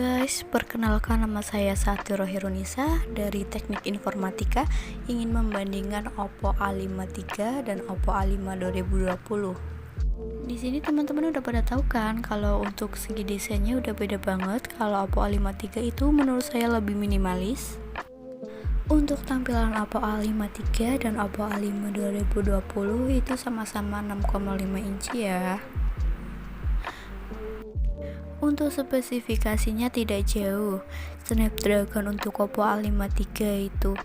guys, perkenalkan nama saya Sati Rohirunisa dari Teknik Informatika, ingin membandingkan Oppo A53 dan Oppo A5 2020. Di sini teman-teman udah pada tahu kan kalau untuk segi desainnya udah beda banget. Kalau Oppo A53 itu menurut saya lebih minimalis. Untuk tampilan Oppo A53 dan Oppo A5 2020 itu sama-sama 6,5 inci ya. Untuk spesifikasinya tidak jauh. Snapdragon untuk Oppo A53 itu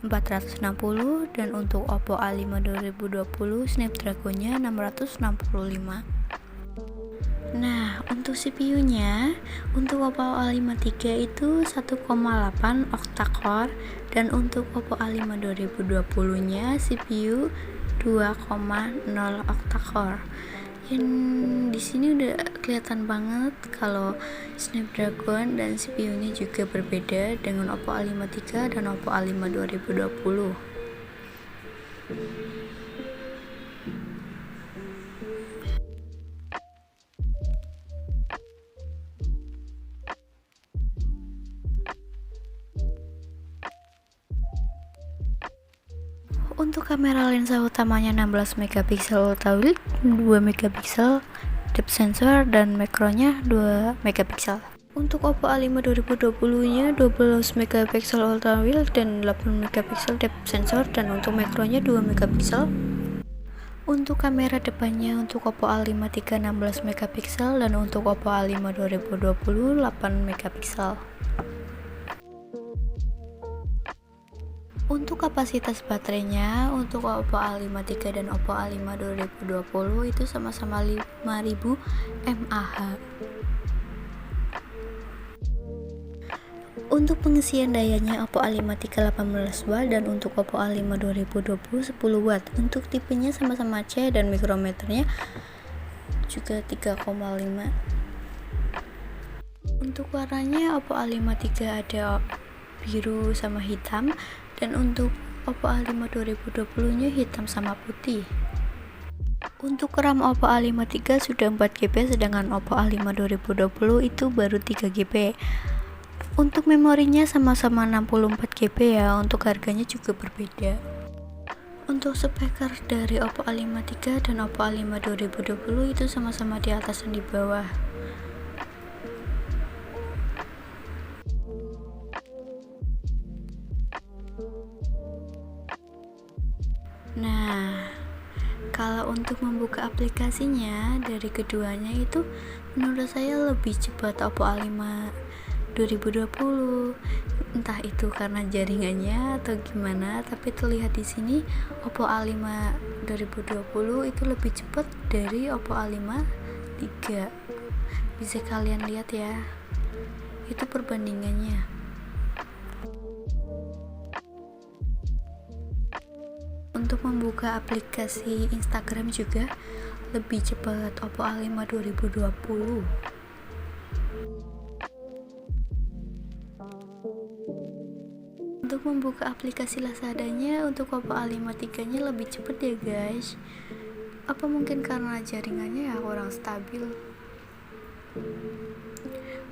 460 dan untuk Oppo A5 2020 Snapdragonnya 665. Nah, untuk CPU-nya untuk Oppo A53 itu 1,8 octa-core dan untuk Oppo A5 2020-nya CPU 2,0 octa-core. Di sini udah kelihatan banget kalau Snapdragon dan CPU-nya juga berbeda dengan Oppo A53 dan Oppo A5 2020. Untuk kamera lensa utamanya 16 megapiksel ultra wide, 2 megapiksel depth sensor dan makronya 2 megapiksel. Untuk Oppo A5 2020-nya 12 megapiksel ultra wide dan 8 megapiksel depth sensor dan untuk makronya 2 megapiksel. Untuk kamera depannya untuk Oppo A53 16 megapiksel dan untuk Oppo A5 2020 8 megapiksel. Untuk kapasitas baterainya untuk Oppo A53 dan Oppo A5 2020 itu sama-sama 5000 mAh. Untuk pengisian dayanya Oppo A53 18W dan untuk Oppo A5 2020 10W. Untuk tipenya sama-sama C dan mikrometernya juga 3,5. Untuk warnanya Oppo A53 ada biru sama hitam dan untuk Oppo A5 2020 nya hitam sama putih. Untuk RAM Oppo A53 sudah 4GB sedangkan Oppo A5 2020 itu baru 3GB. Untuk memorinya sama-sama 64GB ya, untuk harganya juga berbeda. Untuk speaker dari Oppo A53 dan Oppo A5 2020 itu sama-sama di atas dan di bawah. Nah, kalau untuk membuka aplikasinya dari keduanya itu menurut saya lebih cepat Oppo A5 2020. Entah itu karena jaringannya atau gimana, tapi terlihat di sini Oppo A5 2020 itu lebih cepat dari Oppo A5 3. Bisa kalian lihat ya. Itu perbandingannya. Untuk membuka aplikasi Instagram juga lebih cepat Oppo A5 2020. Untuk membuka aplikasi Lazadanya untuk Oppo A53 nya lebih cepat ya guys. Apa mungkin karena jaringannya ya kurang stabil.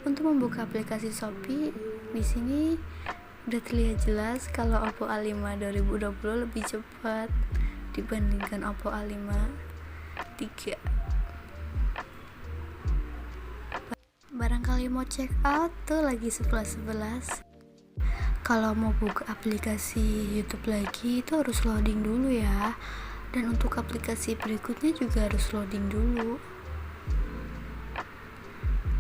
Untuk membuka aplikasi Shopee di sini udah terlihat jelas kalau Oppo A5 2020 lebih cepat dibandingkan Oppo A5 3. Barangkali mau check out tuh lagi 11. Kalau mau buka aplikasi YouTube lagi itu harus loading dulu ya. Dan untuk aplikasi berikutnya juga harus loading dulu.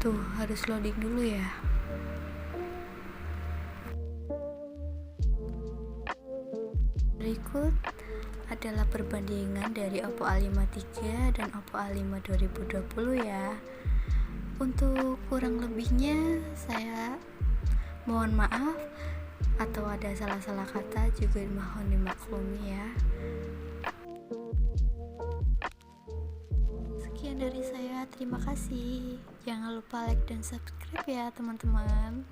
Tuh, harus loading dulu ya. Berikut adalah perbandingan dari Oppo A53 dan Oppo A5 2020 ya. Untuk kurang lebihnya saya mohon maaf, atau ada salah-salah kata juga mohon dimaklumi ya. Sekian dari saya, terima kasih. Jangan lupa like dan subscribe ya teman-teman.